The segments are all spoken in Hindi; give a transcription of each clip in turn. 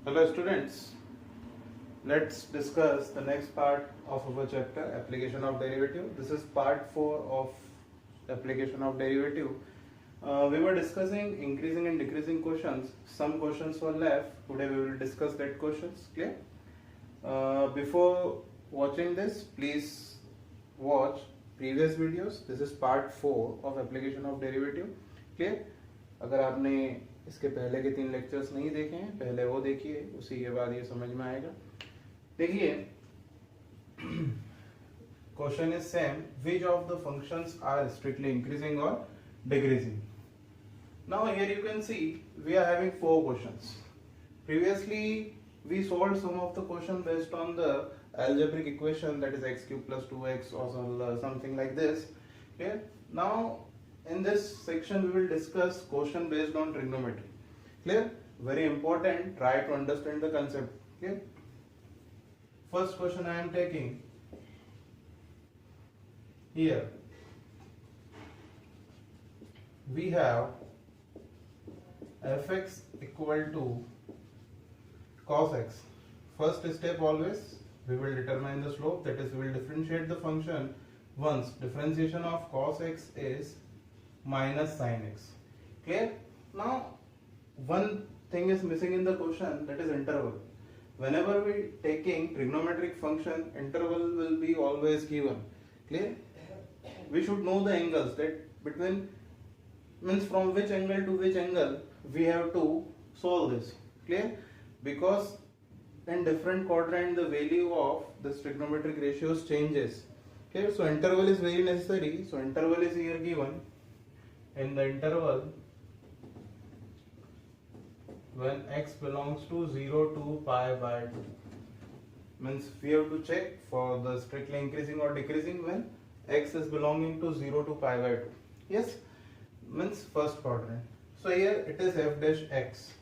Hello students, let's discuss the next part of our chapter application of derivative. This is part 4 of application of derivative. We were discussing increasing and decreasing questions. Some questions were left. Today we will discuss that questions. Clear? Before watching this, please watch previous videos. This is part 4 of application of derivative. Clear? अगर आपने इसके पहले के 3 लेक्चर्स नहीं देखे हैं, पहले वो देखिए, उसी के बाद ये समझ में आएगा. देखिए, question is same. Which of the functions are strictly increasing और decreasing? Now here you can see we are having 4 questions. Previously we solved some of the question based on the algebraic equation, that is x cube plus 2x or something like this. Okay, now in this section we will discuss question based on trigonometry. Clear? Very important, try to understand the concept. Okay, first question I am taking here. We have fx equal to cos x. First step, always we will determine the slope, that is we will differentiate the function once differentiation of cos x is minus sin x. Clear? Now one thing is missing in the question, that is interval. Whenever we taking trigonometric function, interval will be always given. Clear? We should know the angles, that between means from which angle to which angle we have to solve this. Clear? Because in different quadrant the value of this trigonometric ratios changes. Okay, so interval is very necessary. So interval is here given. In the interval when x belongs to 0 to pi by 2, means we have to check for the strictly increasing or decreasing when x is belonging to 0 to pi by 2. Yes, means first quadrant. So here it is f dash x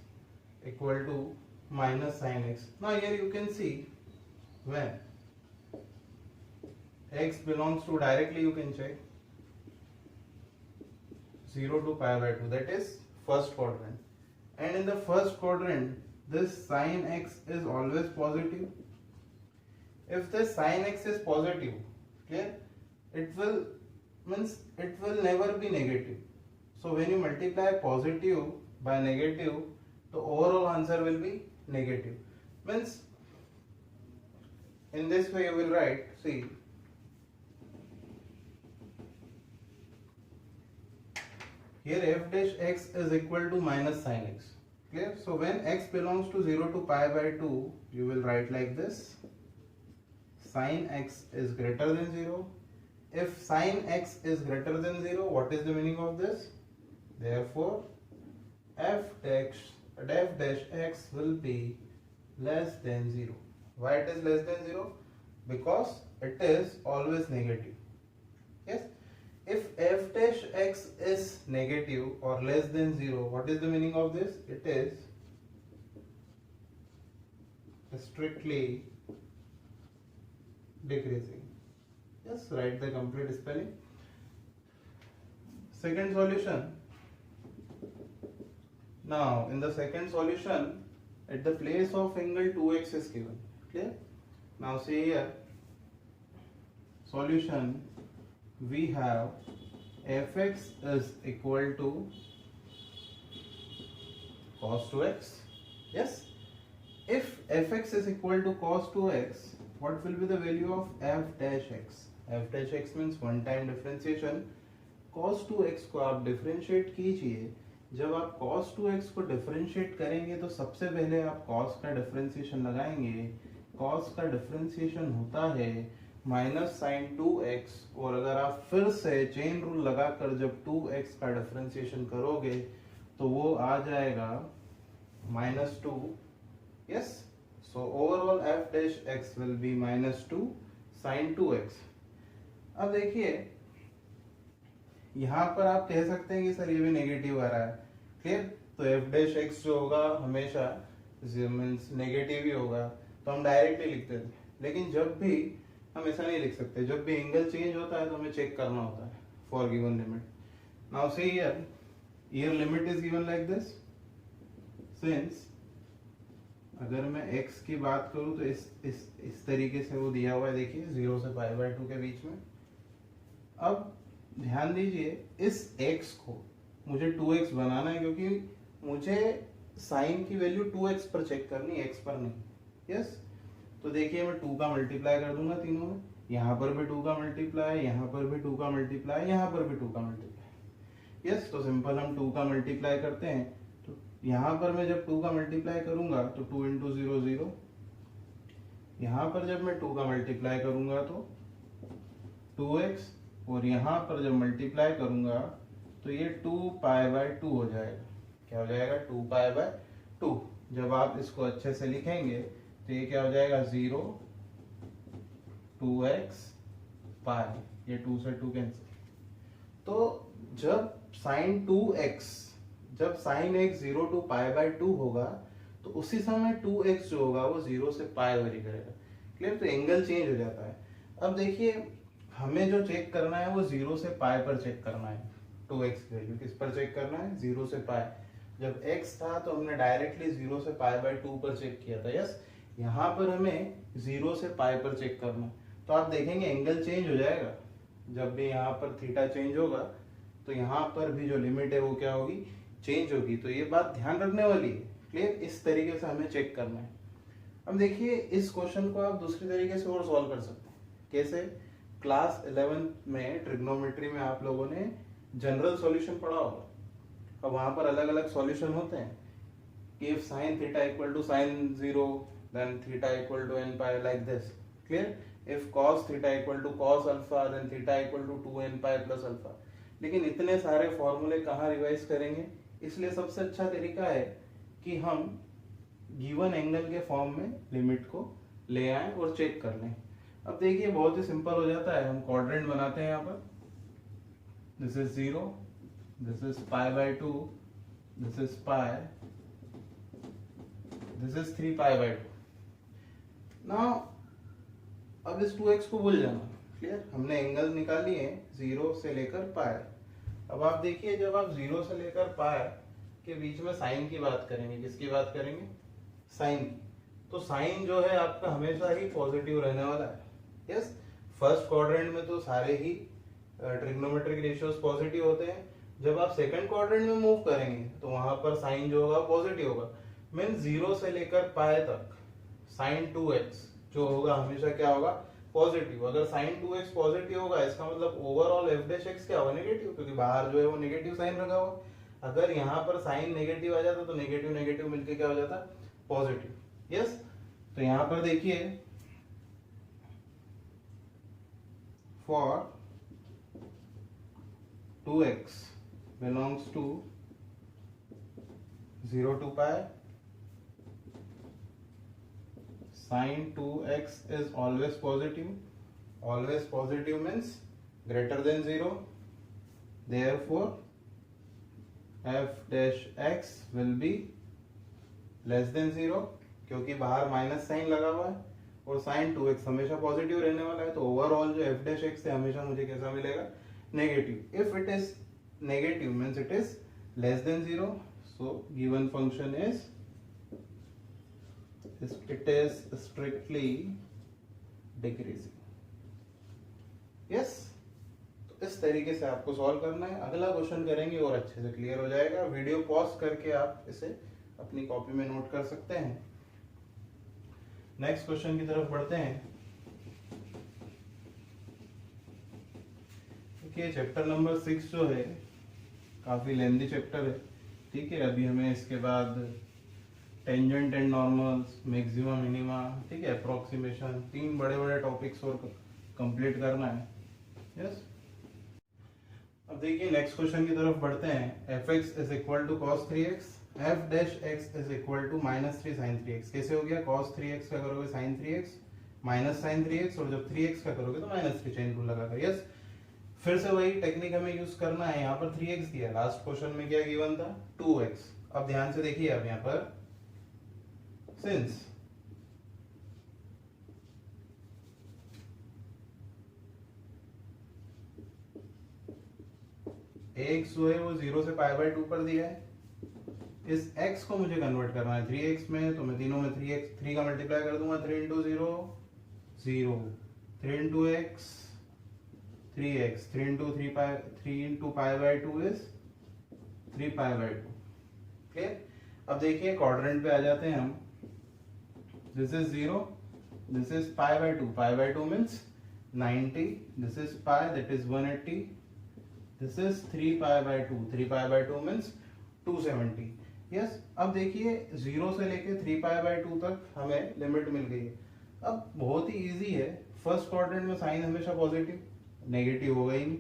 equal to minus sin x. Now here you can see when x belongs to, directly you can check 0 to pi by 2, that is first quadrant. And in the first quadrant this sin x is always positive. If this sin x is positive, clear, it will never be negative. So when you multiply positive by negative, the overall answer will be negative. Means in this way you will write, see, here f dash x is equal to minus sin x. Clear? So when x belongs to 0 to pi by 2, you will write like this: sin x is greater than 0. If sin x is greater than 0, what is the meaning of this? Therefore f dash x will be less than 0. Why it is less than 0? Because it is always negative. Yes. If f dash x is negative or less than 0, what is the meaning of this? It is strictly decreasing. Yes, write the complete spelling. Second solution. Now in the second solution, at the place of angle 2x is given. Clear? Now see here, solution, we have fx is equal to cos 2x. Yes, if fx is equal to cos 2x, what will be the value of f dash x? F dash x means one time differentiation. cos 2x को आप differentiate कीजिए. जब आप cos 2x को differentiate करेंगे तो सबसे पहले आप cos का differentiation लगाएंगे. cos का differentiation होता है माइनस साइन 2x, और अगर आप फिर से चेन रूल लगाकर जब 2x का डिफरेंशिएशन करोगे तो वो आ जाएगा -2. Yes, so overall f dash x will be -2 sin 2x. अब देखिए यहाँ पर आप कह सकते हैं कि सर ये भी नेगेटिव आ रहा है. क्लियर? तो f dash x जो होगा हमेशा मींस नेगेटिव ही होगा, तो हम डायरेक्टली लिखते थे. लेकिन जब भी हम ऐसा नहीं लिख सकते, जब भी एंगल चेंज होता है तो हमें चेक करना होता है for given limit. Now see here limit is given like this. Since अगर मैं x की बात करूं तो इस तरीके से वो दिया हुआ है, देखिए 0 से π/2 के बीच में। अब ध्यान दीजिए, इस x को मुझे 2x बनाना है, क्योंकि मुझे साइन की वैल्यू 2x पर चेक करनी है, x पर नहीं। यस, तो देखिए मैं 2 का मल्टीप्लाई कर दूंगा तीनों में, यहाँ पर भी 2 का मल्टीप्लाई, यहाँ पर भी 2 का मल्टीप्लाई, यहाँ पर भी 2 का मल्टीप्लाई। यस, तो सिंपल हम 2 का मल्टीप्लाई करते हैं, तो यहाँ पर मैं जब 2 का मल्टीप्लाई करूंगा तो 2 × 0 0, यहाँ पर जब मैं 2 का मल्टीप्लाई करूंगा तो 2x, और यहाँ पर जब मल्टीप्लाई करूंगा तो ये 2π/2 हो जाएगा। क्या हो जाएगा? 2π/2। जब आप इसको अच्छे से लिखेंगे तो ये क्या हो जाएगा? 0 2x π, ये 2 से 2 कैंसिल। तो जब sin 2x, जब sin x 0 to π/2 होगा तो उसी समय 2x जो होगा वो 0 से π वेरी करेगा। क्लियर? तो एंगल चेंज हो जाता है। अब देखिए, हमें जो चेक करना है वो 0 से π पर चेक करना है। 2x की वैल्यू किस पर चेक करना है? 0 से π। जब x था तो हमने डायरेक्टली 0 से π/2 पर चेक किया था। यस, यहाँ पर हमें 0 से π पर चेक करना है। तो आप देखेंगे एंगल चेंज हो जाएगा। जब भी यहाँ पर थीटा चेंज होगा तो यहाँ पर भी जो लिमिट है वो क्या होगी? चेंज होगी। तो ये बात ध्यान रखने वाली है। क्लियर? इस तरीके से हमें चेक करना है। अब देखिए, इस क्वेश्चन को आप दूसरी तरीके से और सॉल्व कर सकते हैं। कैसे? क्लास 11 में ट्रिग्नोमेट्री में आप लोगों ने जनरल सॉल्यूशन पढ़ा होगा, अब वहां पर अलग अलग सॉल्यूशन होते हैं। If sin theta equal to sin 0, then theta equal to n pi, like this. Clear? If cos theta equal to cos alpha, then theta equal to 2n pi plus alpha. लेकिन इतने सारे फॉर्मूले कहाँ रिवाइज करेंगे? इसलिए सबसे अच्छा तरीका है कि हम गिवन एंगल के फॉर्म में लिमिट को ले आए और चेक कर लें। अब देखिए, बहुत ही सिंपल हो जाता है। हम क्वाड्रेंट बनाते हैं यहाँ पर। This is 0, this is π/2, this is π, this is 3π/2। Now अब इस 2x को भूल जाना। क्लियर? हमने एंगल निकाल लिए 0 से लेकर π। अब आप देखिए, जब आप 0 से लेकर π के बीच में साइन की बात करेंगे, किसकी बात करेंगे? साइन की। तो साइन जो है आपका हमेशा ही पॉजिटिव रहने वाला है। यस, फर्स्ट क्वाड्रेंट में तो सारे ही ट्रिग्नोमेट्रिक रेशियोज पॉजिटिव होते हैं। जब आप सेकंड क्वाड्रेंट में मूव करेंगे तो वहां पर साइन जो होगा पॉजिटिव होगा। मीन 0 से लेकर π तक साइन 2x जो होगा हमेशा क्या होगा? पॉजिटिव। अगर साइन 2x पॉजिटिव होगा, इसका मतलब ओवरऑल f' क्या होगा? नेगेटिव, क्योंकि बाहर जो है वो नेगेटिव साइन लगा हुआ। अगर यहाँ पर साइन नेगेटिव आ जाता तो नेगेटिव नेगेटिव मिलके क्या हो जाता? पॉजिटिव। यस, तो यहाँ पर देखिए, for 2x belongs to 0 to π, sin 2x is always positive. Always positive means greater than 0. Therefore, f' will be less than 0, क्योंकि बाहर माइनस साइन लगा हुआ है और साइन 2x हमेशा पॉजिटिव रहने वाला है। तो ओवरऑल जो f' है हमेशा मुझे कैसा मिलेगा? Negative. If it is negative means it is less than 0, so given function is it is strictly decreasing. Yes, तो इस तरीके से आपको सॉल्व करना है। अगला क्वेश्चन करेंगे और अच्छे से क्लियर हो जाएगा। वीडियो पॉज करके आप इसे अपनी कॉपी में नोट कर सकते हैं। नेक्स्ट क्वेश्चन की तरफ बढ़ते हैं। देखिए, चैप्टर नंबर 6 जो है काफी लेंथी चैप्टर है। ठीक है, अभी हमें इसके बाद tangent and normals, maxima minima, ठीक है, अप्रोक्सीमेशन, 3 बड़े बड़े टॉपिक्स और कंप्लीट करना है। यस, अब देखिए नेक्स्ट क्वेश्चन की तरफ बढ़ते हैं। fx is equal to cos 3x, f' is equal to -3 sin 3x। कैसे हो गया? cos 3x का करोगे sin 3x minus sin 3x, और जब 3x का करोगे तो -3 चेन रूल लगाकर। यस, फिर से वही टेक्निक हमें यूज करना है। यहाँ पर 3x दिया, लास्ट क्वेश्चन में क्या गिवन था? 2x। अब ध्यान से देखिए, अब यहाँ पर since x जो है वो 0 से π/2 पर दिया है। इस x को मुझे कन्वर्ट करना है 3x में, तो मैं तीनों में 3 का मल्टीप्लाई कर दूंगा, 3 into 0 0, 3 into x 3x, 3 into pi by 2 is 3 pi by 2। Clear? अब देखिए क्वाड्रेंट पे आ जाते हैं हम। This is 0, this is pi by 2 means 90, this is pi that is 180, this is 3 pi by 2, 3 pi by 2 means 270। Yes, अब देखिए 0 से लेके 3 पाई बाई 2 तक हमें लिमिट मिल गई है। अब बहुत ही इजी है, फर्स्ट क्वाड्रेंट में साइन हमेशा पॉजिटिव, नेगेटिव होगा ही नहीं,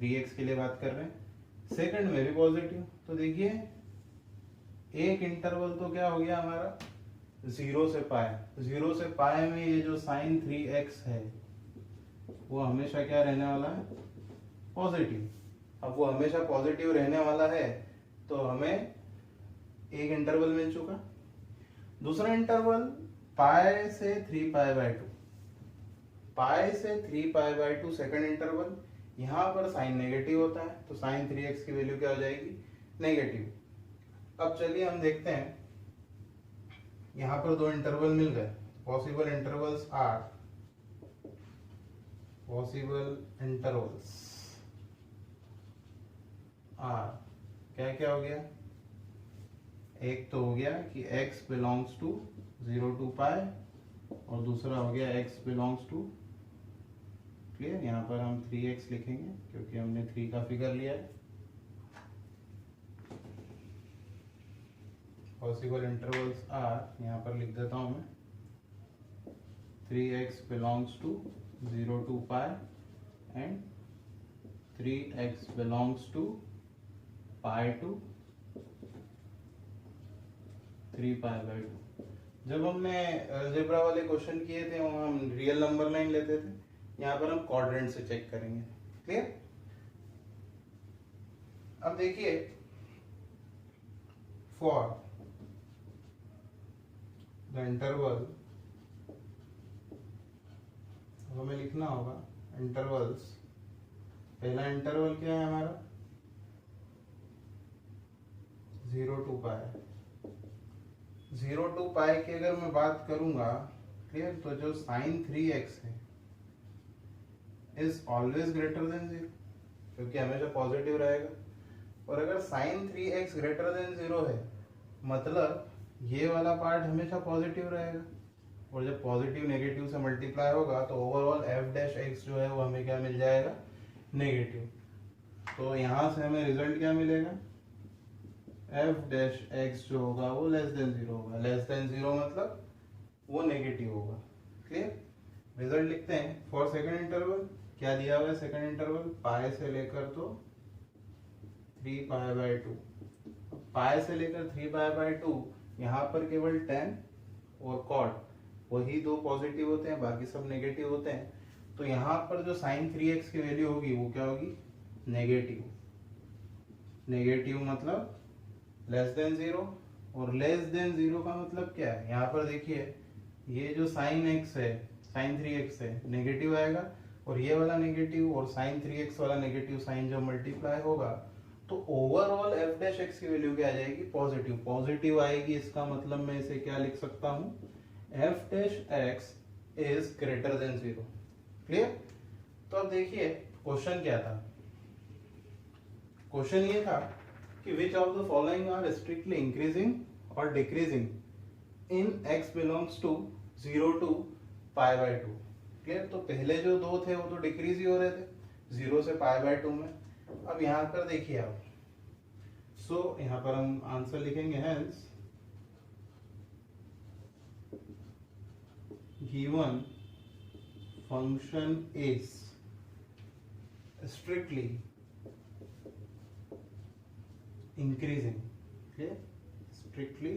3x के लिए बात कर रहे हैं। सेकंड में भी पॉजिटिव, तो देखिए एक इंटरवल तो क्या हो गया हमारा 0 से पाई, 0 से पाई में ये जो साइन 3x है वो हमेशा क्या रहने वाला है, पॉजिटिव। अब वो हमेशा पॉजिटिव रहने वाला है तो हमें एक इंटरवल मिल चुका। दूसरा इंटरवल पाई से 3 पाई बाई 2, पाई से 3 पाई बाई 2 सेकंड इंटरवल, यहां पर साइन नेगेटिव होता है तो साइन 3x की वैल्यू क्या हो जाएगी, नेगेटिव। अब चलिए हम देखते हैं, यहां पर दो इंटरवल मिल गए, पॉसिबल इंटरवल्स आर, क्या क्या हो गया, एक तो हो गया कि x बिलोंग्स टू 0 टू पाई, और दूसरा हो गया x बिलोंग्स टू, क्लियर, यहाँ पर हम 3x लिखेंगे क्योंकि हमने 3 का फिगर लिया है। पॉसिबल इंटरवल्स आर, यहाँ पर लिख देता हूँ मैं, 3x belongs to 0 to pi and 3x belongs to pi to 3 pi by 2। जब हमने अलजेब्रा वाले क्वेश्चन किए थे वहां हम रियल नंबर लाइन लेते थे, यहाँ पर हम क्वाड्रेंट से चेक करेंगे। क्लियर? अब देखिए फॉर द इंटरवल, हमें लिखना होगा इंटरवल्स, पहला इंटरवल क्या है हमारा 0 टू पाई, 0 टू पाई की अगर मैं बात करूंगा, क्लियर, तो जो साइन 3x है इज ऑलवेज ग्रेटर देन 0, क्योंकि हमेशा पॉजिटिव रहेगा। और अगर साइन 3x ग्रेटर देन 0 है मतलब ये वाला पार्ट हमेशा पॉजिटिव रहेगा, और जब पॉजिटिव नेगेटिव से मल्टीप्लाई होगा तो ओवरऑल f डैश x जो है वो हमें क्या मिल जाएगा, नेगेटिव। तो यहां से हमें रिजल्ट क्या मिलेगा, f डैश x जो होगा वो लेस देन 0 होगा, लेस देन 0 मतलब वो नेगेटिव होगा। क्लियर? रिजल्ट लिखते हैं फॉर सेकंड इंटरवल, क्या दिया हुआ है सेकंड इंटरवल, पाई से लेकर तो 3 पाई बाई 2, पाई से लेकर 3 पाई बाई 2, यहाँ पर केवल tan और cot वही दो पॉजिटिव होते हैं, बाकी सब नेगेटिव होते हैं। तो यहाँ पर जो साइन 3x की वैल्यू होगी वो क्या होगी, नेगेटिव। नेगेटिव मतलब लेस देन 0, और लेस देन 0 का मतलब क्या है, यहाँ पर देखिए ये जो साइन x है, साइन 3x है, नेगेटिव आएगा, और ये वाला नेगेटिव और साइन 3x वाला नेगेटिव साइन जब मल्टीप्लाई होगा तो ओवरऑल f डैश x की वैल्यू क्या आ जाएगी, पॉजिटिव। पॉजिटिव आएगी इसका मतलब मैं इसे क्या लिख सकता हूँ, f dash x is greater than 0। Clear? तो अब देखिए क्वेश्चन क्या था, क्वेश्चन ये था कि which of the following are strictly increasing or decreasing in x belongs to 0 to pi by 2। Clear? तो पहले जो दो थे वो तो डिक्रीज ही हो रहे थे 0 से पाई बाई 2 में। अब यहाँ पर देखिए आप, सो यहाँ पर हम आंसर लिखेंगे, hence given function is strictly increasing, okay, strictly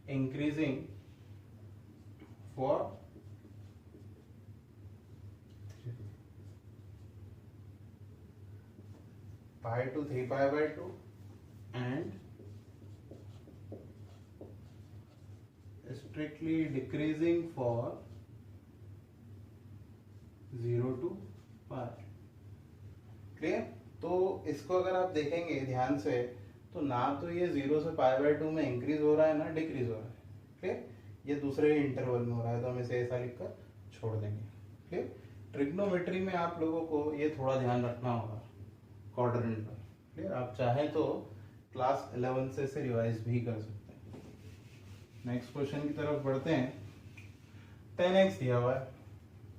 increasing for pi to 3 pi by 2 and strictly decreasing for 0 to pi। Clear? तो इसको अगर आप देखेंगे ध्यान से तो ना तो ये 0 से π/2 में इंक्रीज हो रहा है ना डिक्रीज हो रहा है। क्लियर, ये दूसरे इंटरवल में हो रहा है, तो हम इसे ऐसा लिखकर छोड़ देंगे। क्लियर, ट्रिग्नोमेट्री में आप लोगों को ये थोड़ा ध्यान रखना होगा क्वाड्रेंट पर। क्लियर, आप चाहें तो क्लास 11 से इसे रिवाइज भी कर सकते हैं। नेक्स्ट क्वेश्चन की तरफ बढ़ते हैं। 10x दिया हुआ है,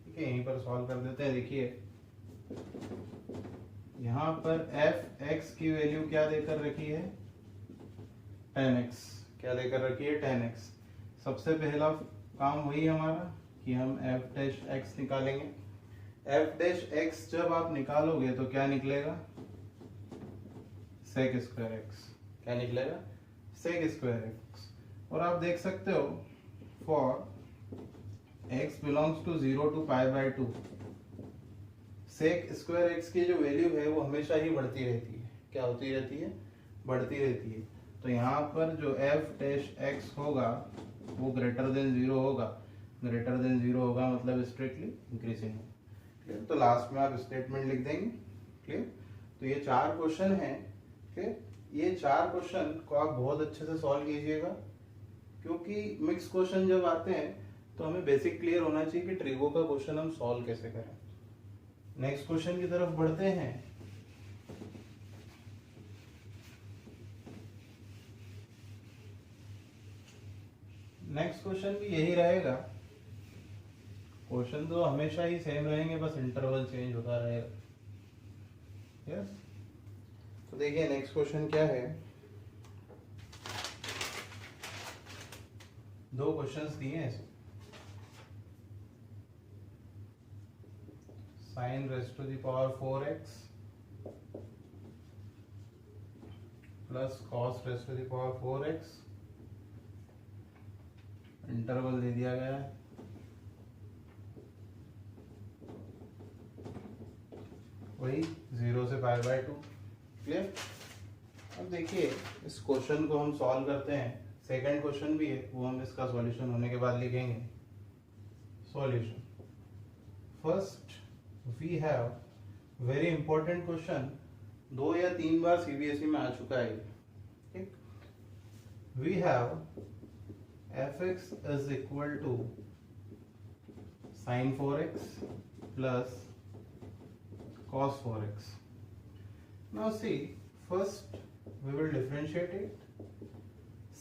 ठीक है, यहीं पर सॉल्व कर देते हैं। देखिए यहाँ पर f(x) की वैल्यू क्या देकर रखी है, 10x। क्या देकर रखी है, 10x। सबसे पहला काम वही हमारा कि हम f'(x) निकालेंगे। f'(x) जब आप निकालोगे तो क्या निकलेगा, sec²x। क्या निकलेगा, sec²x। और आप देख सकते हो for x belongs to 0 to π/2 sec²x की जो वैल्यू है वो हमेशा ही बढ़ती रहती है। क्या होती रहती है, बढ़ती रहती है। तो यहाँ पर जो f'(x) होगा वो ग्रेटर देन 0 होगा। ग्रेटर देन 0 होगा मतलब स्ट्रिक्टली इंक्रीजिंग है। क्लियर, तो लास्ट में आप स्टेटमेंट लिख देंगे। क्लियर, तो ये 4 क्वेश्चन हैं। क्लियर, ये 4 क्वेश्चन को आप बहुत अच्छे से सॉल्व कीजिएगा, क्योंकि मिक्स क्वेश्चन जब आते हैं तो हमें बेसिक क्लियर होना चाहिए कि ट्रिगो का क्वेश्चन हम सॉल्व कैसे करें। नेक्स्ट क्वेश्चन की तरफ बढ़ते हैं। नेक्स्ट क्वेश्चन भी यही रहेगा। क्वेश्चन तो हमेशा ही सेम रहेंगे, बस इंटरवल चेंज होता रहेगा। यस, तो देखिए नेक्स्ट क्वेश्चन क्या है। 2 क्वेश्चंस दिए हैं इसमें। sin raised to the power 4x plus cos raised to the power 4x, interval दे दिया गया है। वही 0 से π/2। क्लियर, अब देखिए इस क्वेश्चन को हम सॉल्व करते हैं। सेकंड क्वेश्चन भी है, वो हम इसका सॉल्यूशन होने के बाद लिखेंगे। Solution, first we have very important question, 2 या 3 बार सीबीएसई में आ चुका है। ठीक, we have f(x) is equal to sin 4x plus cos 4x. Now see, first we will differentiate it.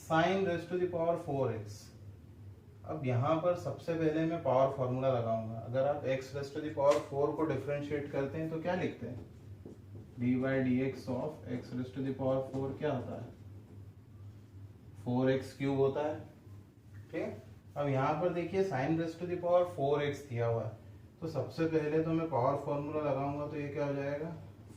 Sin raised to the power 4x. अब यहाँ पर सबसे पहले मैं पावर फॉर्मूला लगाऊंगा। अगर आप x raised to the power 4 को डिफरेंशिएट करते हैं तो क्या लिखते हैं, d/dx of x raised to the power 4 क्या होता है, 4x³ होता है। ठीक है, अब यहाँ पर देखिए sin raised to the power 4x दिया हुआ है, तो सबसे पहले तो मैं पावर फॉर्मूला लगाऊंगा, तो ये क्या हो जाएगा,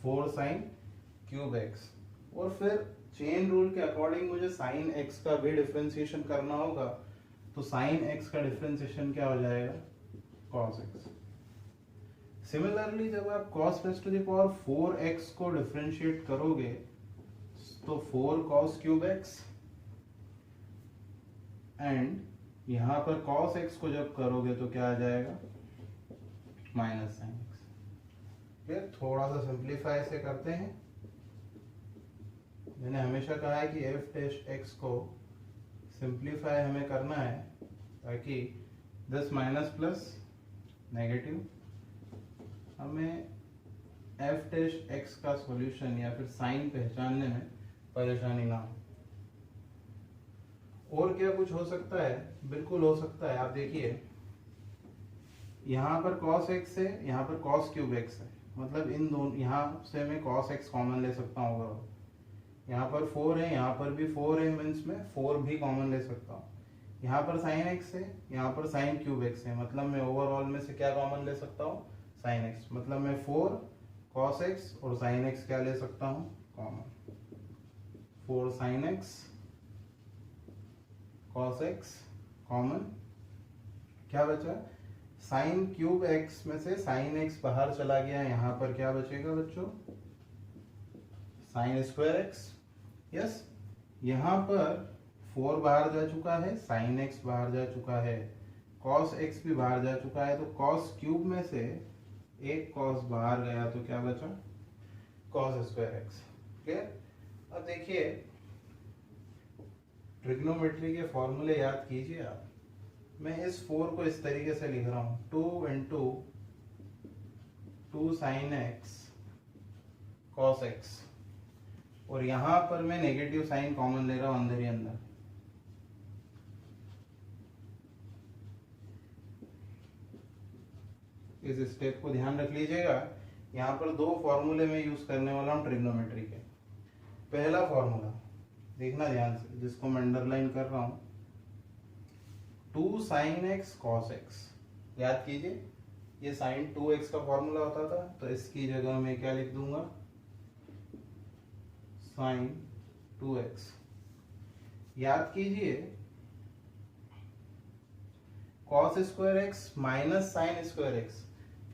4sin³ x। और फिर चेन रूल के अकॉर्डिंग मुझे sin x का भी डिफरेंशिएशन करना होगा, तो sin x का डिफरेंशिएशन क्या हो जाएगा, cos x। सिमिलरली जब आप cos raised to the power 4x को डिफरेंशिएट करोगे तो 4cos³ x, एंड यहाँ पर cos x को जब करोगे तो क्या आ जाएगा, -sin x। फिर थोड़ा सा सिंप्लीफाई से करते हैं। मैंने हमेशा कहा है कि f'(x) को सिंप्लीफाई हमें करना है, ताकि दिस माइनस प्लस नेगेटिव हमें f'(x) का सॉल्यूशन या फिर साइन पहचानने में परेशानी ना हो। और क्या कुछ हो सकता है, बिल्कुल हो सकता है। आप देखिए यहाँ पर cos x है, यहाँ पर cos³ x है, मतलब इन दोनों, यहाँ से मैं cos x कॉमन ले सकता हूँ। यहाँ पर 4 है, यहाँ पर भी 4 है, मीन्स में 4 भी कॉमन ले सकता हूँ। यहाँ पर sin x है, यहाँ पर sin³ x है, मतलब मैं ओवरऑल में से क्या कॉमन ले सकता हूँ, sin x। मतलब मैं 4 cos x और sin x क्या ले सकता हूँ, common. 4 sin x cos x common, क्या बचा, sin³ x में से sin x बाहर चला गया, यहाँ पर क्या बचेगा बच्चों, sin²x। यस, यहाँ पर 4 बाहर जा चुका है, sin x बाहर जा चुका है, cos x भी बाहर जा चुका है, तो cos³ में से एक cos बाहर गया तो क्या बचा, cos²x। क्लियर, अब देखिए ट्रिग्नोमेट्री के फॉर्मूले याद कीजिए आप। मैं इस 4 को इस तरीके से लिख रहा हूं, 2 into 2 sine x cos x, और यहां पर मैं नेगेटिव साइन कॉमन ले रहा हूं अंदर ही अंदर। इस स्टेप को ध्यान रख लीजिएगा। यहां पर 2 फॉर्मूले में यूज करने वाला हूं ट्रिग्नोमेट्री के। पहला फॉर्मूला देखना ध्यान से, जिसको मैं अंडरलाइन कर रहा हूं, 2 साइन एक्स कॉस एक्स। याद कीजिए ये साइन 2x का फॉर्मूला होता था, तो इसकी जगह मैं क्या लिख दूंगा, साइन 2x। याद कीजिए cos square x minus sine square x,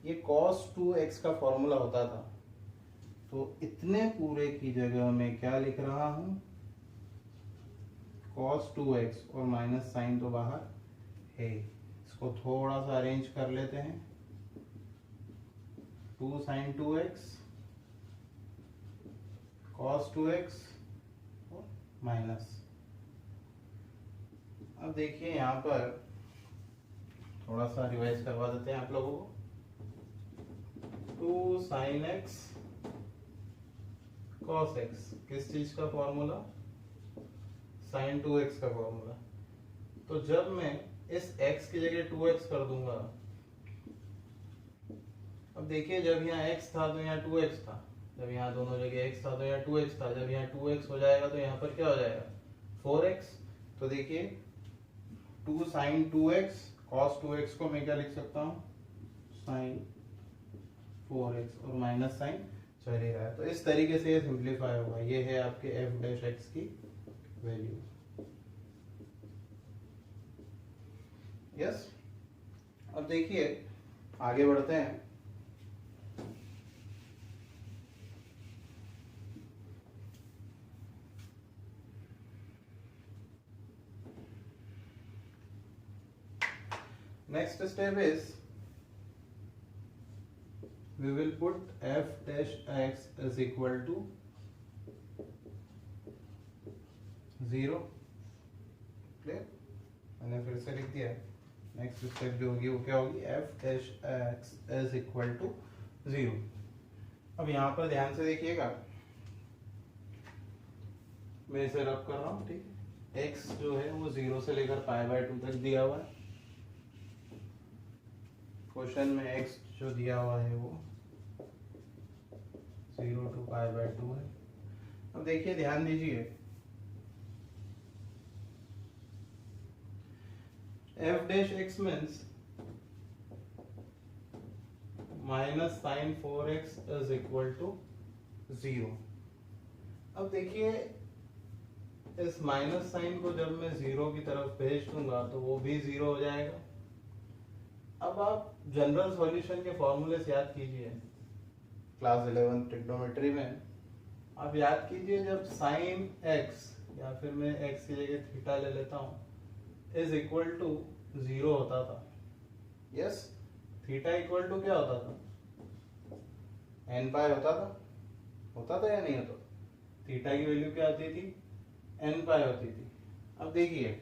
ये कॉस 2x का फॉर्मूला होता था। तो इतने पूरे की जगह मैं क्या लिख रहा हूं, cos 2x, और माइनस साइन तो बाहर है। इसको थोड़ा सा अरेंज कर लेते हैं, 2 साइन 2x cos 2x और माइनस। अब देखिए यहां पर थोड़ा सा रिवाइज करवा देते हैं आप लोगों को। 2 साइन एक्स cos x, किस चीज का फॉर्मूला, साइन 2x का फॉर्मूला। तो जब मैं इस x की जगह 2x कर दूंगा, अब देखिए जब यहाँ x था तो यहाँ 2x था, जब यहाँ दोनों जगह x था तो यहाँ 2x था, जब यहाँ 2x हो जाएगा तो यहाँ पर क्या हो जाएगा 4x। तो देखिए 2 साइन 2x cos 2x को मैं क्या लिख सकता हूँ, साइन 4x, और माइनस साइन चल ही रहा है। तो इस तरीके से ये सिंप्लीफाई होगा। ये है आपके f डैश x की वैल्यू। यस, अब देखिए आगे बढ़ते हैं। Next step is we will put f dash x is equal to 0। Clear, मैंने फिर से लिख दिया। नेक्स्ट स्टेप जो होगी वो क्या होगी, f dash x is equal to 0। अब यहाँ पर ध्यान से देखिएगा, मैं इसे रब कर रहा हूँ, ठीक है। x जो है वो 0 से लेकर π/2 तक दिया हुआ है। क्वेश्चन में x जो दिया हुआ है वो 0 to π/2 है। अब देखिए ध्यान दीजिए, f dash x means minus sine 4x is equal to 0। अब देखिए इस माइनस साइन को जब मैं 0 की तरफ भेज दूंगा तो वो भी 0 हो जाएगा। अब आप जनरल सॉल्यूशन के फॉर्मूले से याद कीजिए, क्लास 11 ट्रिग्नोमेट्री में आप याद कीजिए, जब साइन x, या फिर मैं x की जगह थीटा ले लेता हूं, इज इक्वल टू 0 होता था। यस, थीटा इक्वल टू क्या होता था, n पाई होता था या नहीं होता? थीटा की वैल्यू क्या आती थी, n पाई होती थी। अब देखिए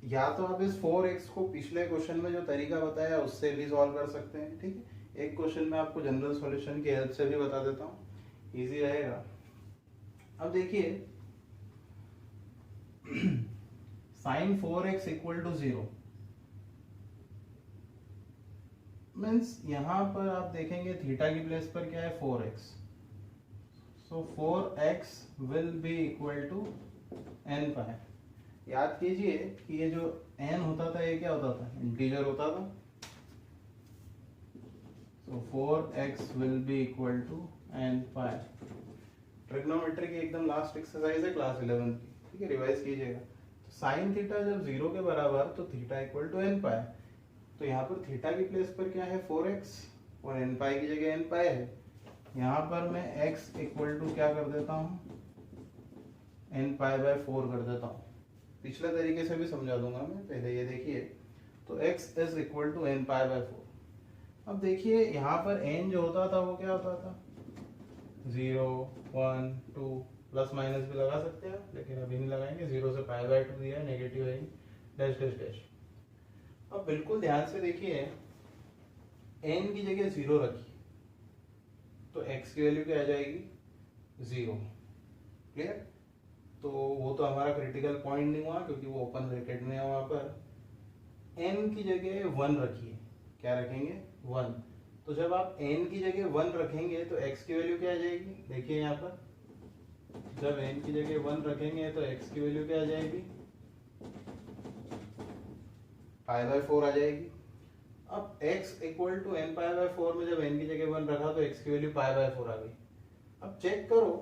या तो आप इस 4x को पिछले क्वेश्चन में जो तरीका बताया उससे भी सॉल्व कर सकते हैं, ठीक है। एक क्वेश्चन में आपको जनरल सॉल्यूशन की हेल्प से भी बता देता हूं, इजी रहेगा। अब देखिए sign 4x equal to 0 means यहां पर आप देखेंगे थीटा की प्लेस पर क्या है 4x, so 4x will be equal to n pi. याद कीजिए कि ये जो n होता था ये क्या होता था, इंटीजर होता था। So 4x will be equal to n pi। Trigonometry की एकदम लास्ट एक्सरसाइज है क्लास 11 की, ठीक है, रिवाइज कीजिएगा। तो साइन थीटा जब 0 के बराबर तो थीटा इक्वल टू n पाई। तो यहाँ पर थीटा की प्लेस पर क्या है 4x, और n पाई की जगह n पाई है। यहाँ पर मैं x इक्वल टू क्या कर देता हूँ, n पाई बाय 4 कर देता हूँ। पिछले तरीके से भी समझा दूंगा मैं, पहले ये देखिए। तो x is equal to n pi by 4। अब देखिए यहाँ पर n जो होता था वो क्या होता था, 0 1 2 प्लस माइनस भी लगा सकते हैं लेकिन अभी नहीं लगाएंगे। 0 से पाई बाय 2 दिया है, नेगेटिव है, डैश डैश डैश। अब बिल्कुल ध्यान से देखिए, n की जगह 0 रखिए तो x की वैल्यू क्या आ जाएगी, 0। क्लियर? तो वो तो हमारा क्रिटिकल पॉइंट नहीं हुआ क्योंकि वो ओपन ब्रैकेट में है। वहां पर n की जगह 1 रखिए। क्या रखेंगे, 1। तो जब आप n की जगह 1 रखेंगे तो x की वैल्यू क्या आ जाएगी, देखिए यहाँ पर जब n की जगह 1 रखेंगे तो x की वैल्यू क्या आ जाएगी, पाई बाय 4 आ जाएगी। अब x equal to n pi by 4 में जब n की जगह 1 रखा तो x की वैल्यू पाई बाय 4 आ गई। अब चेक करो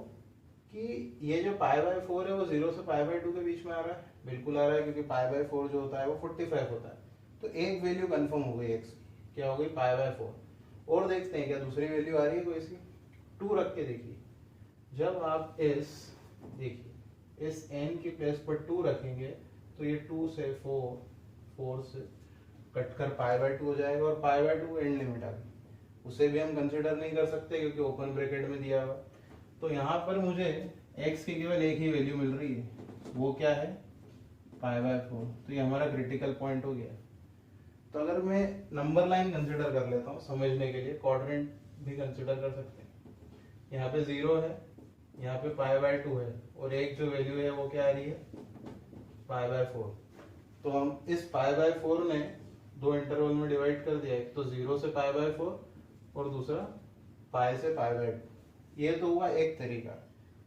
कि ये जो पाई बाय 4 है वो 0 से पाई बाय 2 के बीच में आ रहा है, बिल्कुल आ रहा है क्योंकि पाई बाय 4 जो होता है वो 45 होता है। तो एक वैल्यू कंफर्म हो गई x की, क्या हो गई, पाई बाय 4। और देखते हैं क्या दूसरी वैल्यू आ रही है कोई सी, 2 रख के देखिए। जब आप देखिए इस n की प्लेस पर 2 रखेंगे तो ये 2 से 4 से कट कर पाई बाय 2 हो जाएगा और पाई बाय 2 एंड लिमिट आ गई। उसे भी हम कंसिडर नहीं कर सकते क्योंकि ओपन ब्रैकेट में दिया हुआ। तो यहाँ पर मुझे x की केवल एक ही वैल्यू मिल रही है, वो क्या है, पाई बाय 4। तो ये हमारा क्रिटिकल पॉइंट हो गया। तो अगर मैं नंबर लाइन कंसिडर कर लेता हूँ समझने के लिए, क्वाड्रेंट भी कंसिडर कर सकते हैं। यहाँ पे 0 है, यहाँ पे पाई बाय 2 है और एक जो वैल्यू है वो क्या आ रही है, पाई बाय 4। तो हम इस पाई बाय 4 ने दो इंटरवल में डिवाइड कर दिया, एक तो 0 से पाई बाय 4 और दूसरा पाई से पाई बाय 2। ये तो हुआ एक तरीका।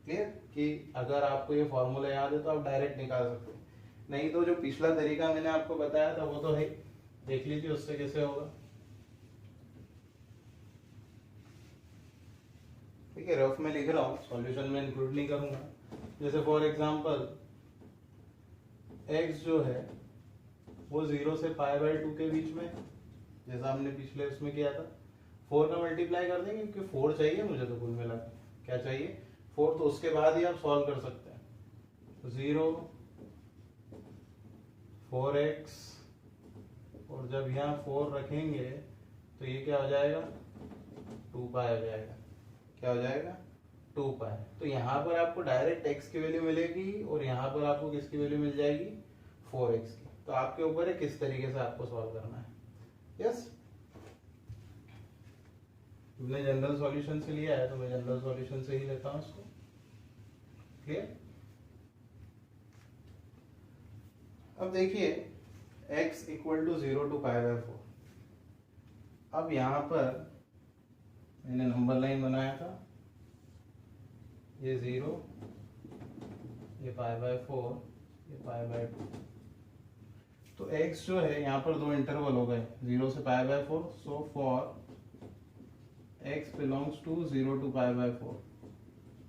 क्लियर? कि अगर आपको ये फॉर्मूला याद है तो आप डायरेक्ट निकाल सकते हैं, नहीं तो जो पिछला तरीका मैंने आपको बताया था वो तो है, देख लीजिए उससे कैसे होगा। ठीक है, रफ में लिख रहा हूँ, सॉल्यूशन में इंक्लूड नहीं करूंगा। जैसे फॉर एग्जांपल x जो है वो 0 से पाई बाय 2 के बीच में, जैसा हमने पिछले उसमें किया था, 4 का मल्टीप्लाई कर देंगे क्योंकि 4 चाहिए मुझे तो कुल मिला के। क्या चाहिए, 4। तो उसके बाद ही आप सॉल्व कर सकते हैं। तो 0 4x और जब यहाँ 4 रखेंगे तो ये क्या हो जाएगा, 2 पाई हो जाएगा। क्या हो जाएगा, 2 पाई। तो यहाँ पर आपको डायरेक्ट x की वैल्यू मिलेगी और यहाँ पर आपको किसकी वैल्यू मिल जाएगी, 4x की। तो आपके ऊपर है किस तरीके से आपको सॉल्व करना है। यस, मैंने जनरल सॉल्यूशन से लिया है तो मैं जनरल सॉल्यूशन से ही लेता हूँ इसको। क्लियर? अब देखिए x equal to 0 to pi by 4। अब यहाँ पर मैंने नंबर लाइन बनाया था, ये 0, ये पाई बाय 4, ये पाई बाय 2। तो x जो है यहाँ पर दो इंटरवल हो गए, 0 से pi by 4। So for x belongs to 0 to pi by 4।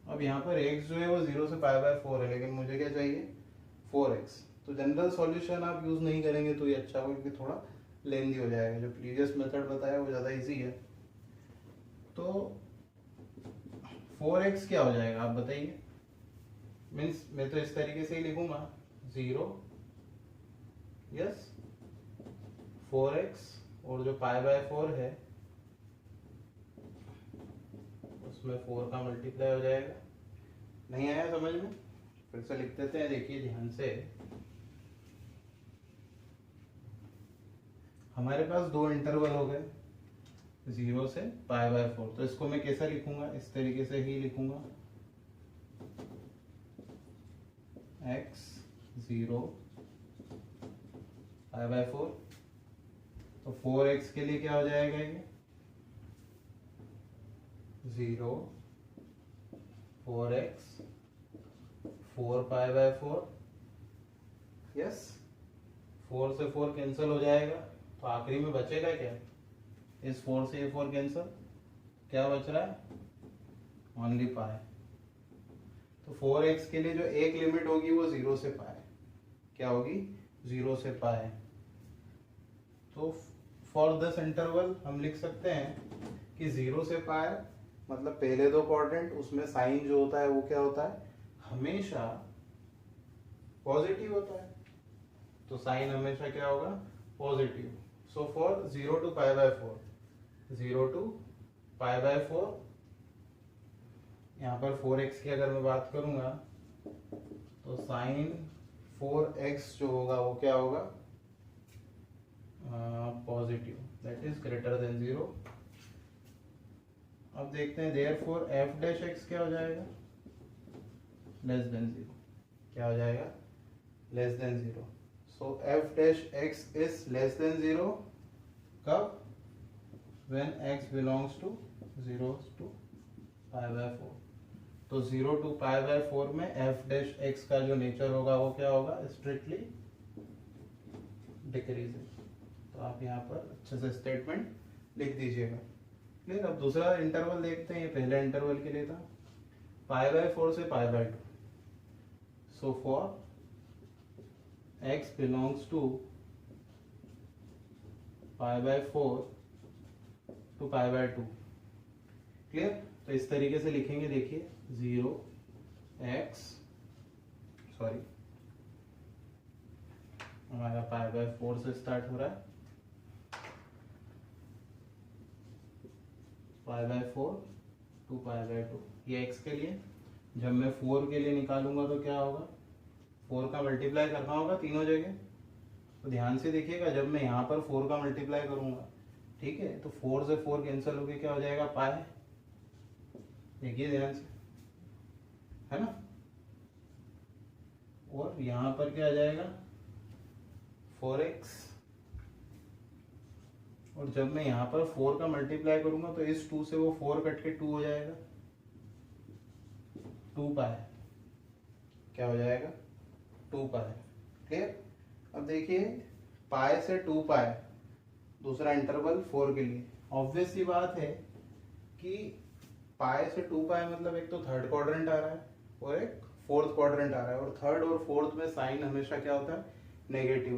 अब यहाँ पर x जो है वो 0 से पाई बाय 4 है, लेकिन मुझे क्या चाहिए, 4x। तो जनरल सॉल्यूशन आप यूज नहीं करेंगे तो ये अच्छा होगा क्योंकि थोड़ा लेंदी हो जाएगा। जो प्रीवियस मेथड बताया वो ज़्यादा इजी है। तो 4x क्या हो जाएगा आप बताइए। मीन्स मैं तो इस तरीके से ही लिखूंगा, 0 यस 4x और जो पाई बाय 4 है उसमें 4 का मल्टीप्लाई हो जाएगा। नहीं आया समझ में, फिर से लिख देते हैं, देखिए ध्यान से। हमारे पास दो इंटरवल हो गए, 0 से पाई बाय 4। तो इसको मैं कैसा लिखूंगा, इस तरीके से ही लिखूंगा, x 0 पाई बाय 4। तो 4x के लिए क्या हो जाएगा, ये 0 4x 4 पाई बाय 4। यस, 4 से 4 कैंसिल हो जाएगा तो आखिरी में बचेगा क्या, इस 4 से ये 4 कैंसिल, क्या बच रहा है, ओनली पाई। तो 4x के लिए जो एक लिमिट होगी वो 0 से पाई, क्या होगी, 0 से पाई। तो फॉर दिस इंटरवल हम लिख सकते हैं कि 0 से पाई मतलब पहले दो क्वाड्रेंट, उसमें साइन जो होता है वो क्या होता है, हमेशा पॉजिटिव होता है। तो साइन हमेशा क्या होगा, positive. So for 0 to pi by 4, 0 to pi by 4 यहाँ पर 4x की अगर मैं बात करूंगा तो साइन 4x जो होगा वो क्या होगा, positive, that is greater than 0। अब देखते हैं देयरफॉर f डैश x क्या हो जाएगा, लेस देन 0। क्या हो जाएगा, less than 0। So f dash x is less than 0 कब, when x belongs to 0 to pi by 4। तो 0 to पाई बाय 4 में f डैश x का जो नेचर होगा वो क्या होगा, स्ट्रिक्टली डिक्रीजिंग। तो आप यहाँ पर अच्छे से स्टेटमेंट लिख दीजिएगा। क्लियर। अब दूसरा इंटरवल देखते हैं, ये पहले इंटरवल के लिए था, पाई बाय 4 से pi by 2। So for x belongs to pi by 4 to pi by 2। Clear. तो इस तरीके से लिखेंगे, देखिए 0x सॉरी हमारा पाई बाय 4 से स्टार्ट हो रहा है, pi by 4 to pi by 2, ये x के लिए। जब मैं 4 के लिए निकालूंगा तो क्या होगा, 4 का मल्टीप्लाई करना होगा तीनों जगह। तो ध्यान से देखिएगा, जब मैं यहाँ पर 4 का मल्टीप्लाई करूंगा, ठीक है, तो 4 से 4 कैंसिल होके क्या हो जाएगा, पाई। देखिए ध्यान से, है ना। और यहां पर क्या आ जाएगा, 4x। और जब मैं यहां पर 4 का मल्टीप्लाई करूंगा तो इस 2 से वो 4 कट के 2 हो जाएगा, 2 पाई। क्या हो जाएगा, 2 पाई। क्लियर। अब देखिए पाई से 2 पाई, दूसरा इंटरवल 4 के लिए। ऑब्वियस सी बात है कि पाई से 2 पाई मतलब एक तो थर्ड क्वाड्रेंट आ रहा है और एक फोर्थ क्वाड्रेंट आ रहा है, और थर्ड और फोर्थ में साइन हमेशा क्या होता है, नेगेटिव।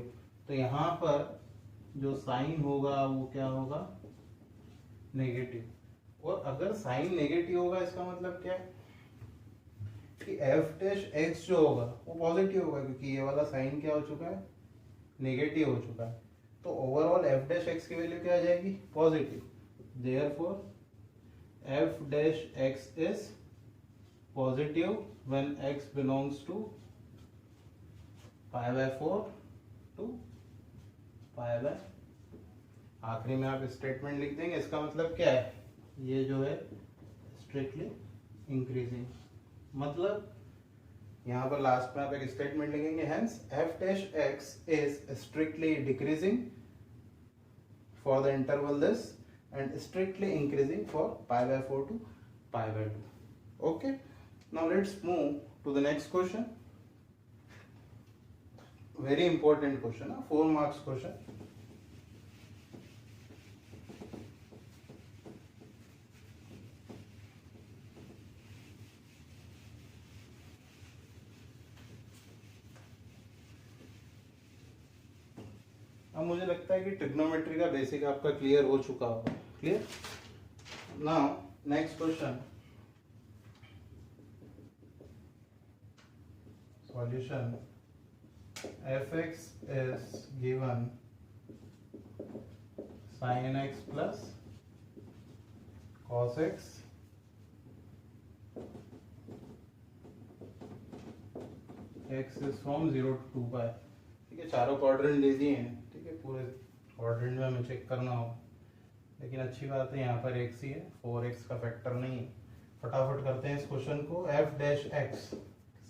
तो यहाँ पर जो साइन होगा वो क्या होगा, नेगेटिव। और अगर साइन नेगेटिव होगा इसका मतलब क्या है कि f डैश x जो होगा वो पॉजिटिव होगा, क्योंकि ये वाला साइन क्या हो चुका है, नेगेटिव हो चुका है। तो ओवरऑल f डैश x की वैल्यू क्या आ जाएगी, positive. Therefore f dash x is positive when x belongs to pi by 4 to pi by। आखिरी में आप स्टेटमेंट लिख देंगे, इसका मतलब क्या है, ये जो है स्ट्रिक्टली इंक्रीजिंग। मतलब यहाँ पर लास्ट में आप एक स्टेटमेंट लिखेंगे, hence f dash x is strictly decreasing for the interval this and strictly increasing for pi by 4 to pi by 2. Okay, now let's move to the next question. Very important question, 4 marks question. अब मुझे लगता है कि ट्रिग्नोमेट्री का बेसिक आपका क्लियर हो चुका होगा। Clear. Now next question, solution fx is given sin x plus cos x x is from 0 to 2 पाई। ठीक है, चारों क्वाड्रेंट दे दिए हैं, ठीक है, पूरे क्वाड्रेंट में हमें चेक करना होगा, लेकिन अच्छी बात है यहाँ पर x ही है, 4x का फैक्टर नहीं है। फटाफट करते हैं इस क्वेश्चन को। f dash x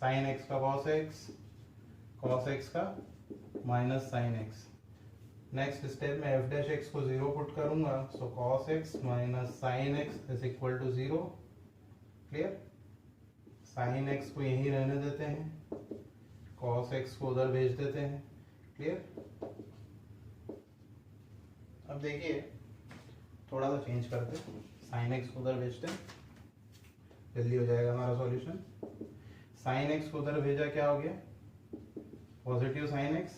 sine x का cos x का minus sine x। Next step में f डैश x को 0 पुट करूंगा, so cos x minus sine x is equal to 0। Clear. Sine x को यहीं रहने देते हैं, cos x को उधर भेज देते हैं। क्लियर। अब देखिए थोड़ा सा चेंज करते हैं, साइन x को उधर भेजते हैं, जल्दी हो जाएगा हमारा सॉल्यूशन। साइन x को उधर भेजा, क्या हो गया, पॉजिटिव साइन x।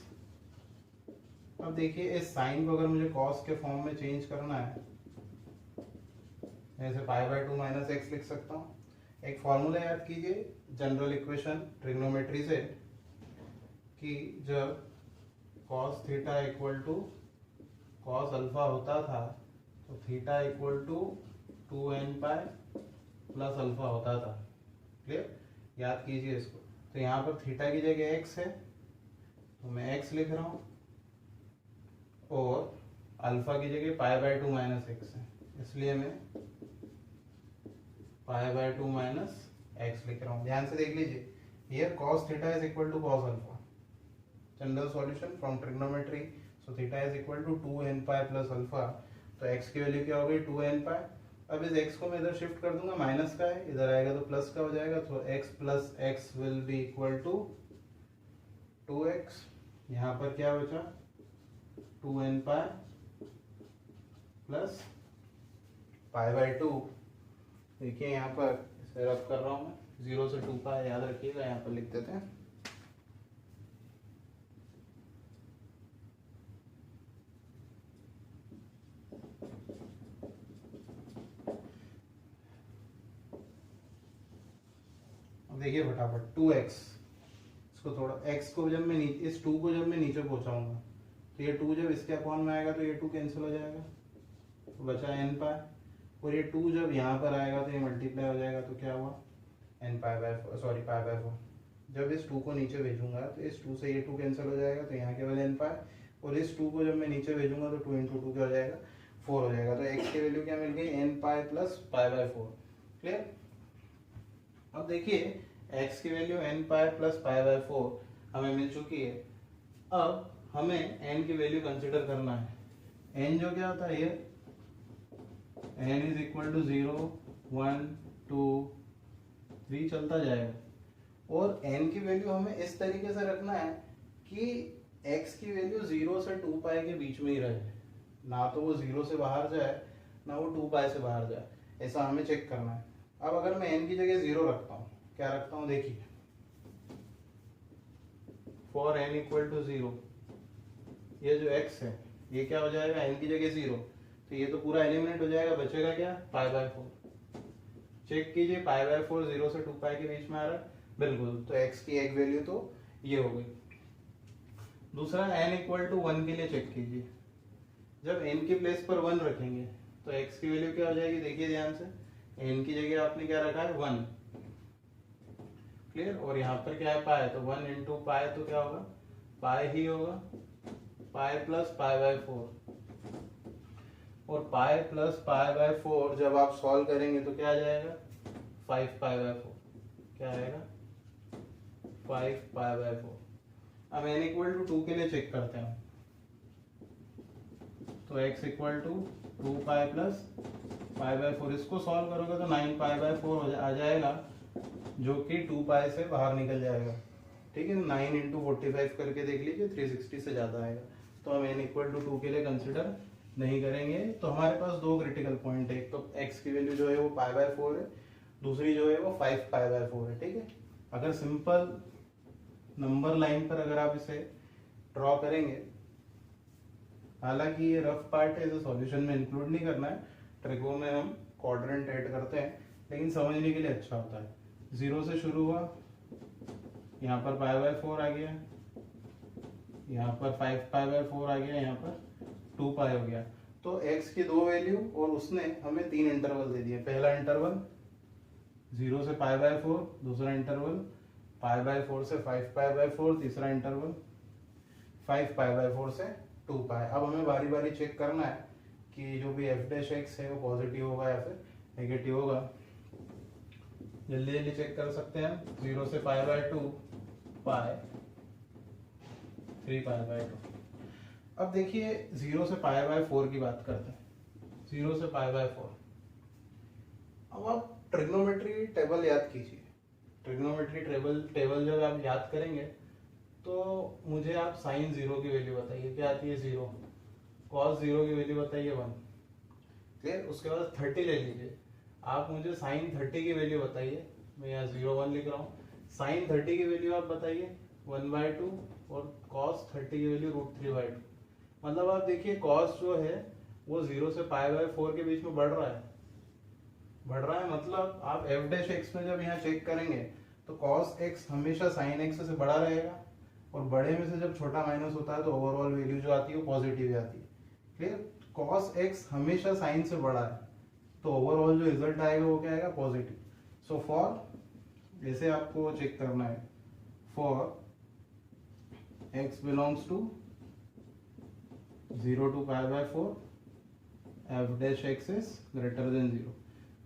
अब देखिए इस साइन को अगर मुझे कॉस के फॉर्म में चेंज करना है, ऐसे पाई बाय 2 माइनस एक्स लिख सकता हूँ। एक फॉर्मूला याद कीजिए जनरल इक्वेशन ट्रिग्नोमेट्री से, कि जब cos theta equal to cos alpha होता था तो theta equal to 2n pi plus alpha होता था। क्लियर, याद कीजिए इसको। तो यहाँ पर थीटा की जगह x है तो मैं x लिख रहा हूँ, और अल्फा की जगह पाई बाय 2 माइनस एक्स है, इसलिए मैं पाई बाय 2 माइनस एक्स लिख रहा हूँ। ध्यान से देख लीजिए, here cos theta is equal to cos alpha, general solution from trigonometry. So theta is equal to 2n pi plus alpha. तो x की वैल्यू क्या हो गई 2n पाई। अब इस x को मैं इधर शिफ्ट कर दूंगा, माइनस का है, इधर आएगा तो प्लस का हो जाएगा। तो x plus x will be equal to 2x। यहाँ पर क्या बचा 2n pi plus pi by 2। देखिए यहाँ पर इसे रब कर रहा हूँ मैं, 0 से 2 पाई याद रखिएगा, यहाँ पर लिख देते हैं। देखिए फटाफट 2x, इसको थोड़ा x को जब मैं इस 2 को जब मैं नीचे पहुंचाऊंगा तो ये 2 जब इसके अपॉन में आएगा तो ये 2 कैंसिल हो जाएगा, तो बचा n पाई। और ये 2 जब यहाँ पर आएगा तो ये मल्टीप्लाई हो जाएगा, तो क्या हुआ n pi by pi by 4। जब इस 2 को नीचे भेजूंगा तो इस 2 से ये 2 कैंसिल हो जाएगा, तो यहाँ केवल n पाई। और इस 2 को जब मैं नीचे भेजूंगा तो 2 इंटू 2 क्या हो जाएगा 4 हो जाएगा। तो x की वैल्यू क्या मिल गई n pi plus pi by 4। Clear. अब देखिए x की value n pi plus pi by 4 हमें मिल चुकी है। अब हमें n की वैल्यू कंसिडर करना है। n जो क्या होता है, ये n इज इक्वल टू 0 1 2 3 चलता जाएगा। और n की वैल्यू हमें इस तरीके से रखना है कि x की वैल्यू 0 से 2 पाई के बीच में ही रहे, ना तो वो 0 से बाहर जाए ना वो 2 पाई से बाहर जाए, ऐसा हमें चेक करना है। अब अगर मैं n की जगह 0 रखता हूँ, क्या रखता हूँ देखिए, फॉर n इक्वल टू 0, ये जो x है ये क्या हो जाएगा n की जगह 0, तो ये तो पूरा एलिमिनेट हो जाएगा, बचेगा क्या पाई बाय 4। चेक कीजिए पाई बाय 4 0 से 2 पाई के बीच में आ रहा है, बिल्कुल। तो x की एक वैल्यू तो ये हो गई। दूसरा n इक्वल टू 1 के लिए चेक कीजिए, जब n की प्लेस पर 1 रखेंगे तो x की वैल्यू क्या हो जाएगी, देखिए ध्यान से, n की जगह आपने क्या रखा है 1। क्लियर। और यहाँ पर क्या है पाई, तो 1 इंटू पाई तो क्या होगा पाई ही होगा, पाई प्लस पाई बाय 4। और पाई प्लस पाई बाय 4 जब आप सॉल्व करेंगे तो क्या आ जाएगा 5 पाई बाय 4। क्या आएगा 5 पाई बाय 4। अब n इक्वल टू 2 के लिए चेक करते हैं, तो x equal to 2 pi plus pi by 4, इसको सॉल्व करोगे तो 9 पाई बाय 4 आ जाएगा, जो कि 2 पाई से बाहर निकल जाएगा। ठीक है, 9 इंटू 45 करके देख लीजिए, 360 से ज़्यादा आएगा। तो हम n इक्वल टू 2 के लिए कंसिडर नहीं करेंगे। तो हमारे पास दो क्रिटिकल पॉइंट है, एक तो x की वैल्यू जो है वो पाई बाय 4 है, दूसरी जो है वो 5 पाई बाय 4 है। ठीक है, अगर सिंपल नंबर लाइन पर अगर आप इसे ड्रॉ करेंगे, हालांकि ये रफ पार्ट है, इसे सॉल्यूशन में इंक्लूड नहीं करना है, ट्रिगो में हम क्वाड्रेंट ऐड करते हैं, लेकिन समझने के लिए अच्छा होता है। 0 से शुरू हुआ, यहाँ पर पाई बाय 4 आ गया, यहाँ पर 5 पाई बाय 4 आ गया, यहाँ पर 2 पाई हो गया। तो x की दो वैल्यू और उसने हमें 3 इंटरवल दे दिए। पहला इंटरवल 0 से पाई बाय 4, दूसरा इंटरवल पाई बाय 4 से 5 पाई बाय 4, तीसरा इंटरवल 5 पाई बाय 4 से 2 पाई। अब हमें बारी बारी चेक करना है कि जो भी f डैश x है वो पॉजिटिव होगा या फिर नेगेटिव होगा। जल्दी जल्दी चेक कर सकते हैं। 0 से pi by 2 pi 3 pi by 2। अब देखिए 0 से पाई बाय 4 की बात करते हैं। 0 से पाई बाय 4, अब आप ट्रिग्नोमेट्री टेबल याद कीजिए। ट्रिग्नोमेट्री टेबल जब आप याद करेंगे तो मुझे आप साइन 0 की वैल्यू बताइए, क्या आती है 0, कॉस 0 की वैल्यू बताइए 1। क्लियर। उसके बाद 30 ले लीजिए, आप मुझे साइन 30 की वैल्यू बताइए, मैं यहाँ 0 1 लिख रहा हूँ। साइन 30 की वैल्यू आप बताइए 1/2 और कॉस 30 की वैल्यू √3/2। मतलब आप देखिए कॉस जो है वो 0 से पाई बाय 4 के बीच में बढ़ रहा है, मतलब आप f डैश x में जब यहाँ चेक करेंगे तो cos x हमेशा sin x से बड़ा रहेगा, और बड़े में से जब छोटा माइनस होता है तो ओवरऑल वैल्यू जो आती है वो पॉजिटिव आती है। क्लियर। cos x हमेशा sin से बड़ा है, तो ओवरऑल जो रिजल्ट आएगा वो क्या आएगा, पॉजिटिव. सो फॉर, जैसे आपको चेक करना है, for x belongs to 0 to pi by 4, f dash x is greater than 0.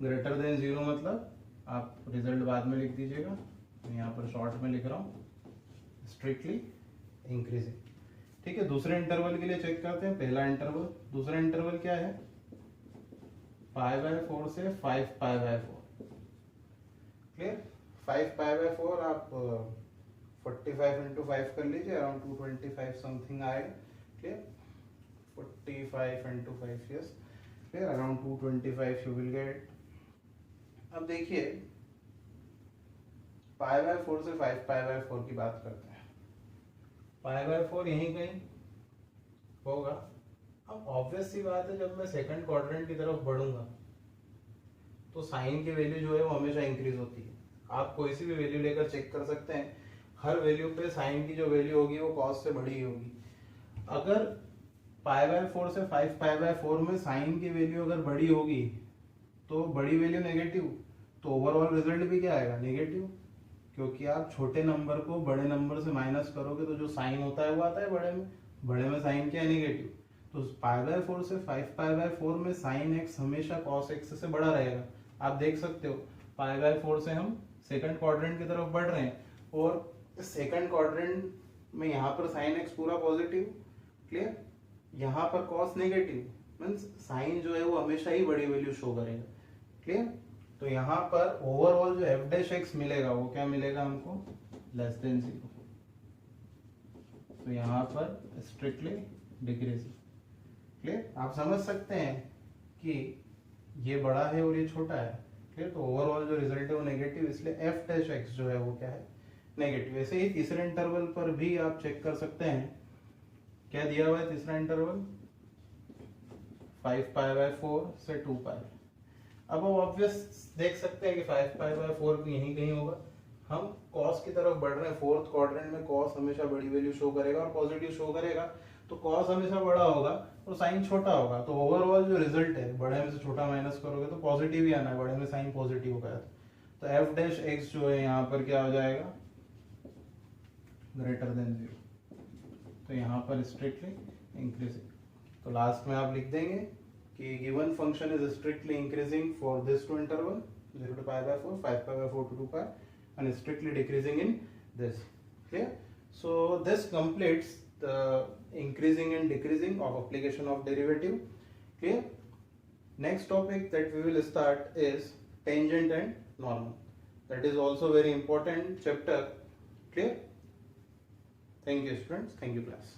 Greater than 0 मतलब आप रिजल्ट बाद में लिख दीजिएगा, मैं यहाँ पर शॉर्ट में लिख रहा हूँ, स्ट्रिक्टली इंक्रीजिंग. ठीक है, दूसरे इंटरवल के लिए चेक करते हैं. पहला इंटरवल, दूसरा इंटरवल क्या है, पाई बाय 4 से 5 पाई बाय 4. क्लियर, 5 पाई बाय 4 आप 45 इंटू 5 कर लीजिए, अराउंड 225 समथिंग आएगा. Clear, 45 into 5, yes, clear, around 225 you will get. अब देखिए, पाई बाय 4 से 5 पाई बाय 4 की बात करते हैं. पाई बाय 4 यहीं कहीं होगा. अब ऑब्वियस सी बात है, जब मैं सेकंड क्वाड्रेंट की तरफ बढ़ूंगा तो साइन की वैल्यू जो है वो हमेशा इंक्रीज होती है. आप कोई सी भी वैल्यू लेकर चेक कर सकते हैं, हर वैल्यू पे साइन की जो वैल्यू होगी वो कॉस से बड़ी होगी. अगर पाई बाय 4 से 5 पाई बाय 4 में साइन की वैल्यू अगर बड़ी होगी तो बड़ी वैल्यू नेगेटिव, तो ओवरऑल रिजल्ट भी क्या आएगा, नेगेटिव. क्योंकि आप छोटे नंबर को बड़े नंबर से माइनस करोगे तो जो साइन होता है वो आता है बड़े में साइन क्या है, नेगेटिव. तो पाई बाय 4 से 5 पाई बाय 4 में साइन x हमेशा cos x से बड़ा रहेगा. आप देख सकते हो, पाई बाय 4 से हम सेकंड क्वाड्रेंट की तरफ बढ़ रहे हैं और सेकंड क्वाड्रेंट में यहाँ पर साइन x पूरा पॉजिटिव. क्लियर, यहाँ पर cos नेगेटिव, मीन्स साइन जो है वो हमेशा ही बड़ी वैल्यू शो करेगा. क्लियर, तो यहाँ पर ओवरऑल जो f डैश x मिलेगा वो क्या मिलेगा हमको, लेस देन 0. तो यहाँ पर स्ट्रिक्टली डिक्रीजिंग. क्लियर, आप समझ सकते हैं कि ये बड़ा है और ये छोटा है. क्लियर, तो ओवरऑल जो रिजल्ट है वो नेगेटिव, इसलिए f डैश x जो है वो क्या है, नेगेटिव. ऐसे ही तीसरे इंटरवल पर भी आप चेक कर सकते हैं. क्या दिया हुआ है तीसरा इंटरवल, 5 पाई बाय 4 से 2 पाई. अब हम ऑब्वियस देख सकते हैं कि 5 पाई बाय 4 भी यहीं कहीं होगा. हम cos की तरफ बढ़ रहे हैं, फोर्थ क्वाड्रेंट में cos हमेशा बड़ी वैल्यू शो करेगा और पॉजिटिव शो करेगा. तो cos हमेशा बड़ा होगा और साइन छोटा होगा. तो ओवरऑल जो रिजल्ट है, बड़े में से छोटा माइनस करोगे तो पॉजिटिव ही आना है, बड़े में साइन पॉजिटिव होगा. तो f डैश x जो है यहाँ पर क्या हो जाएगा, ग्रेटर देन 0. तो यहाँ पर स्ट्रिक्टली इंक्रीजिंग. तो लास्ट में आप लिख देंगे कि given function is strictly increasing for this to interval 0 to pi by 4, 5 pi by 4 to 2 pi, and strictly decreasing in this. Clear? So this completes the increasing and decreasing of application of derivative. Clear? Next topic that we will start is tangent and normal. That is also very important chapter. Clear? Thank you students. Thank you class.